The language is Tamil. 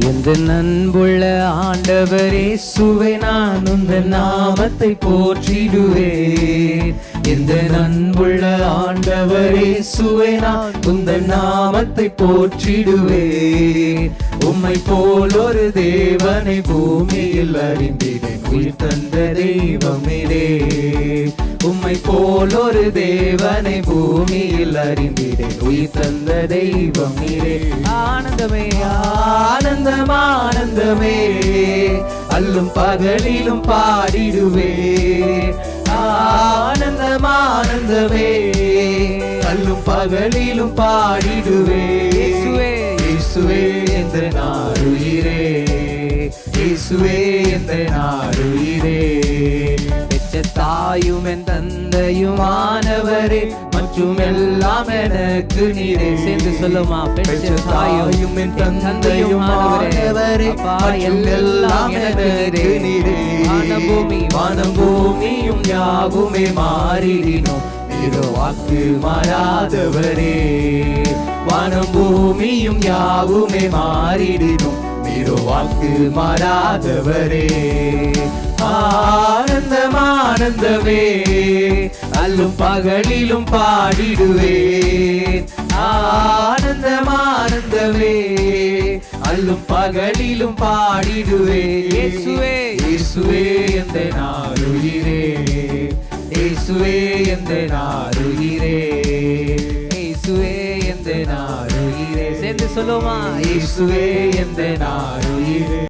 எந்த அன்புள்ள ஆண்டவரே சுவை நான் உந்தன் நாமத்தை போற்றிடுவேன். எந்த அன்புள்ள ஆண்டவரே சுவை நான் உந்தன் நாமத்தை போற்றிடுவேன். உம்மை போல் ஒரு தேவனை பூமியில் அறிந்திடேன், உயிர் தந்த தெய்வமிலே. உம்மை போல் ஒரு தேவனை பூமியில் அறிந்திடேன், உயிர் தந்த தெய்வமிலே. ஆனந்தமே ஆனந்தம் ஆனந்தமே, அல்லும் பகலிலும் பாடிடுவே. ஆனந்தம் ஆனந்தமே, அல்லும் பகலிலும் பாடிடுவே. இயேசுவே என்ற நாருயிரே, இயேசுவே என்ற நாருயிரே. பெற்ற தாயும் என் தந்தையுமானவரே, மற்றும் எல்லாம் எனக்கு நீரே. சேர்ந்து சொல்லுமா, பெற்ற தாயும் என் தந்தையுமானவரே, மற்றும் எல்லாம் எனக்கு நீரே. வானம் பூமியும் யாவுமே மாறிடினோம், நீரோ வாக்கு மாறாதவரே. வானம் பூமியும் யாவுமே மாறிடினோம், நீரோ வாக்கு மாறாதவரே. ஆனந்தம் ஆனந்தமே, அல்லும் பகலிலும் பாடிடுவேன். ஆனந்தம் ஆனந்தமே, அல்லும் பகலிலும் பாடிடுவேன். இயேசுவே இயேசுவே என்ற நாருயிரே, இயேசுவே என்ற நாருயிரே, இயேசுவே என்ற நாருயிரே. சேர்ந்து சொல்லுமா, இயேசுவே என்ற நாருயிரே.